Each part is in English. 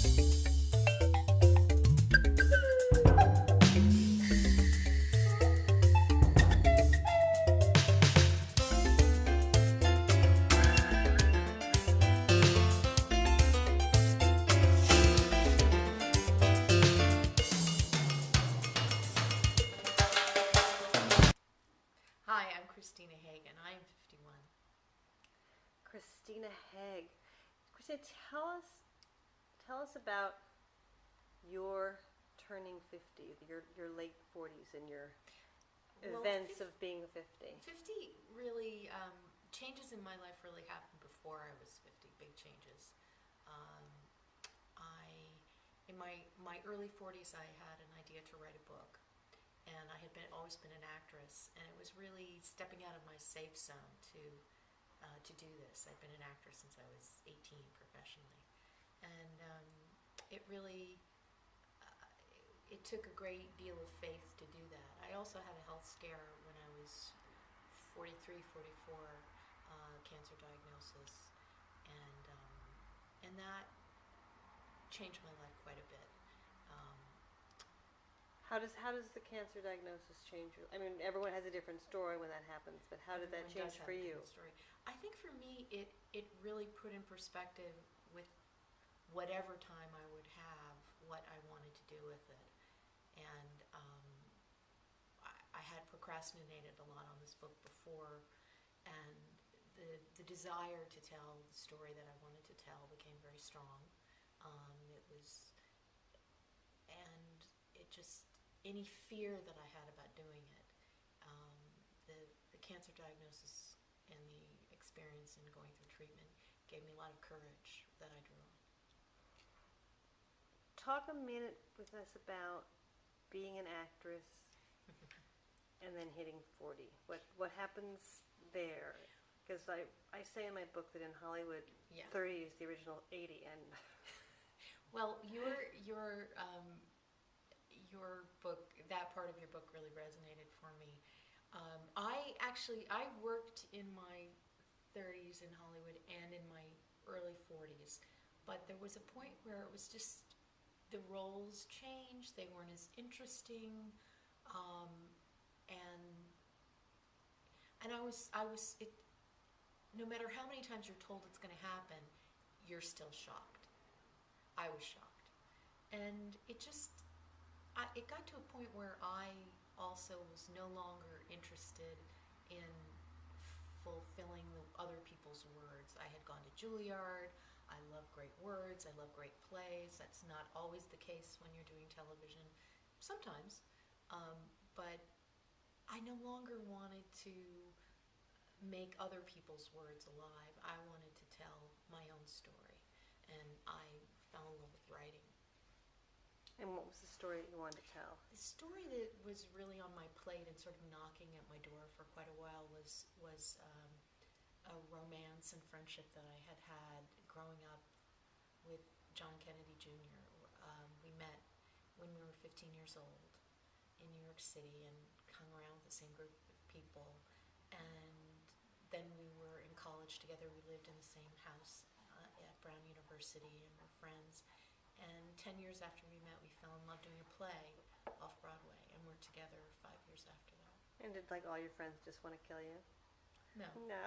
Hi, I'm Christina Haag, and I'm 51. Christina Haag. Christina, tell us about your turning 50, your late 40s, and your events of being 50. 50 really, changes in my life really happened before I was 50, big changes. Um, in my early 40s, I had an idea to write a book, and I had always been an actress, and it was really stepping out of my safe zone to do this. I've been an actress since I was 18 professionally, and it really it took a great deal of faith to do that. I also had a health scare when I was 43, 44, cancer diagnosis, and that changed my life quite a bit. Um, How does the cancer diagnosis change you? I mean, everyone has a different story when that happens, but how did that Everyone change does have for a you? different story. I think for me, it really put in perspective with whatever time I would have, what I wanted to do with it. And I had procrastinated a lot on this book before, and the desire to tell the story that I wanted to tell became very strong. It was, and it just, any fear that I had about doing it, um, the cancer diagnosis and the experience in going through treatment gave me a lot of courage that I drew on. Talk a minute with us about being an actress and then hitting 40. What happens there? Because I say in my book that in Hollywood, Yeah. 30 is the original 80, and Well, your book, that part of your book really resonated for me. I worked in my 30s in Hollywood and in my early 40s, but there was a point where it was just the roles changed. They weren't as interesting, um, and I was it. No matter how many times you're told it's going to happen, you're still shocked. I was shocked, and it got to a point where I also was no longer interested in fulfilling the other people's words. I had gone to Juilliard. I love great words. I love great plays. That's not always the case when you're doing television. Sometimes, um, but I no longer wanted to make other people's words alive. I wanted to tell my own story, and I fell in love with writing. and what was the story that you wanted to tell? The story that was really on my plate and sort of knocking at my door for quite a while was a romance and friendship that I had growing up with John Kennedy Jr. We met when we were 15 years old in New York City and hung around with the same group of people. And then we were in college together. We lived in the same house at Brown University and were friends. And 10 years after we met, we fell in love doing a play off Broadway, and we're together 5 years after that. And did like all your friends just want to kill you? No. No.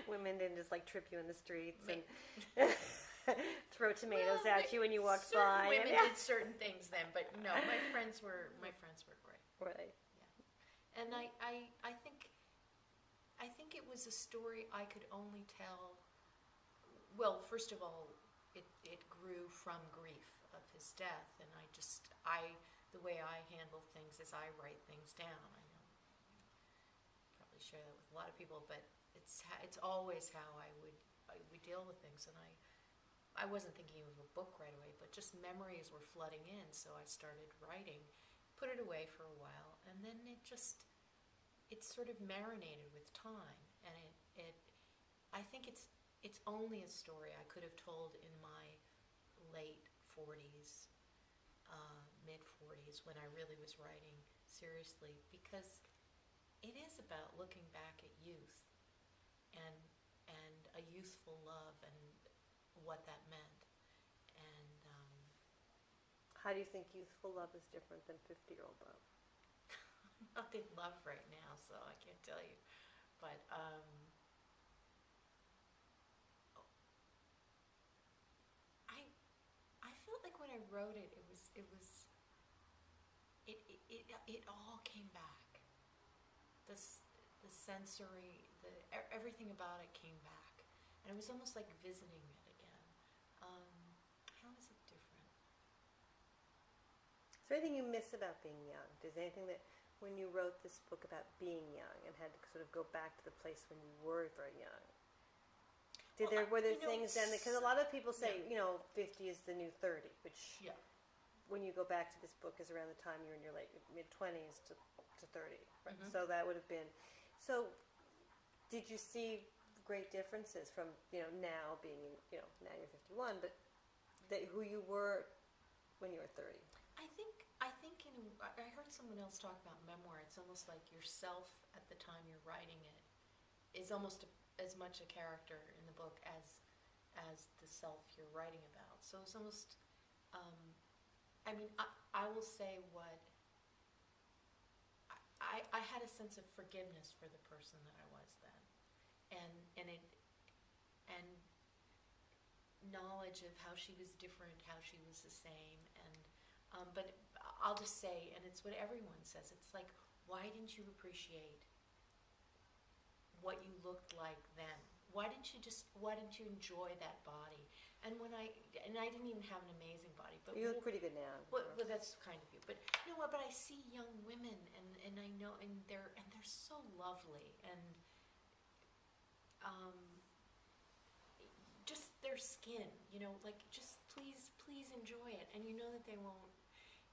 Women didn't just like trip you in the streets and throw tomatoes at you when you walked by. Women did certain things then, but no, my friends were great. Were they? Yeah. And I think it was a story I could only tell. Well, first of all, it grew from grief of his death, and the way I handle things is I write things down. I know I probably share that with a lot of people, but it's always how I would deal with things, and I wasn't thinking of a book right away, but just memories were flooding in, so I started writing, put it away for a while, and then it sort of marinated with time, and I think it's only a story I could have told in my late 40s, mid 40s, when I really was writing seriously, because it is about looking back at youth and a youthful love and what that meant. How do you think youthful love is different than 50-year-old love? I'm not in love right now, so I can't tell you. But I I felt like when I wrote it, it all came back. The sensory, everything about it came back, and it was almost like visiting it again. How is it different? Is there anything you miss about being young? Is there anything that when you wrote this book about being young and had to sort of go back to the place when you were very young? Were there things then? Because a lot of people say, 50 is the new 30, which when you go back to this book is around the time you're in your mid-20s to 30. Right? Mm-hmm. So that would have been. So did you see great differences from, now being, now you're 51, but who you were when you were 30? I think I heard someone else talk about memoir. It's almost like yourself at the time you're writing it is almost as much a character in the book as the self you're writing about. So it's almost, I will say what I had a sense of forgiveness for the person that I was then, and knowledge of how she was different, how she was the same, but I'll just say, and it's what everyone says, it's like, why didn't you appreciate what you looked like then? Why didn't you enjoy that body? And I didn't even have an amazing body, but you look pretty good now. Well, that's kind of you. But you know what? But I see young women, and I know, and they're so lovely, and just their skin, like just please enjoy it, and you know that they won't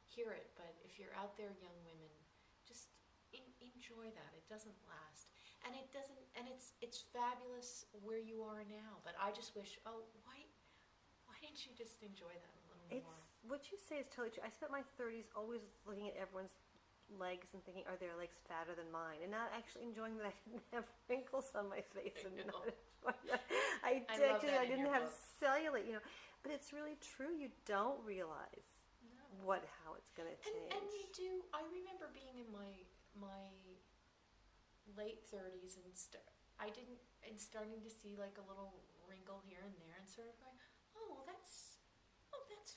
hear it, but if you're out there, young women, just enjoy that. It doesn't last, and it doesn't, and it's fabulous where you are now. But I just wish, why didn't you just enjoy that a little more? What you say is totally true. I spent my 30s always looking at everyone's legs and thinking, are their legs fatter than mine? And not actually enjoying that I didn't have wrinkles on my face. I didn't have cellulite, But it's really true. You don't realize how it's going to change. And you do. I remember being in my late 30s and starting to see like a little wrinkle here and there, and sort of going, that's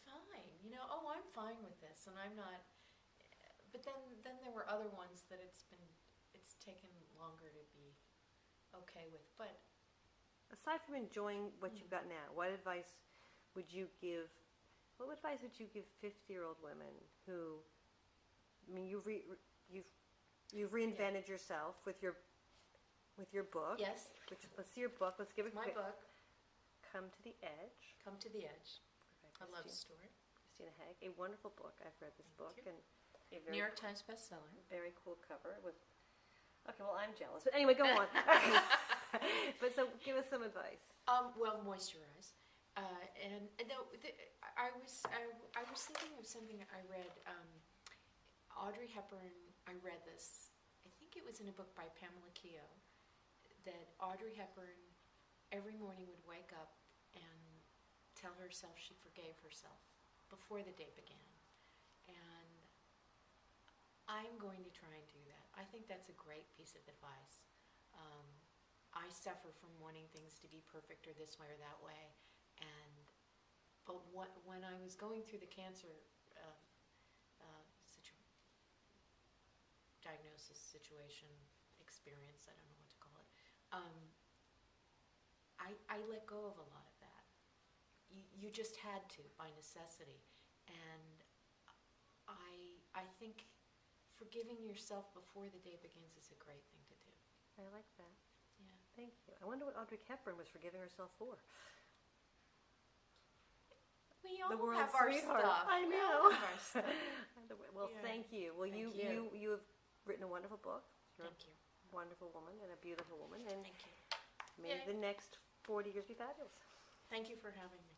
fine. I'm fine with this, and I'm not. But then there were other ones that it's taken longer to be okay with. But aside from enjoying what you've got now, what advice would you give 50-year-old women who, you've reinvented yourself with your book. Yes. Let's see your book. Let's give it my book. Come to the Edge. Come to the Edge. A love story. CHRISTINA HAAG, a wonderful book. I've read this book, and a New York Times Bestseller. Very cool cover with. Okay, well, I'm jealous, but anyway, go on. But so, give us some advice. Well, moisturize. I was thinking of something I read. Audrey Hepburn. I read this. I think it was in a book by Pamela Keogh. That Audrey Hepburn every morning would wake up and tell herself she forgave herself before the day began. And I'm going to try and do that. I think that's a great piece of advice. I suffer from wanting things to be perfect or this way or that way. But when I was going through the cancer diagnosis situation, experience, I don't know what to call it, I let go of a lot of that. You just had to, by necessity. And I think forgiving yourself before the day begins is a great thing to do. I like that. Yeah. Thank you. I wonder what Audrey Hepburn was forgiving herself for. We all have our stuff. I know. We all have our stuff. Well, thank you. Well, you have written a wonderful book. You're Thank you. A wonderful woman and a beautiful woman. And thank you. may the next 40 years be fabulous. Thank you for having me.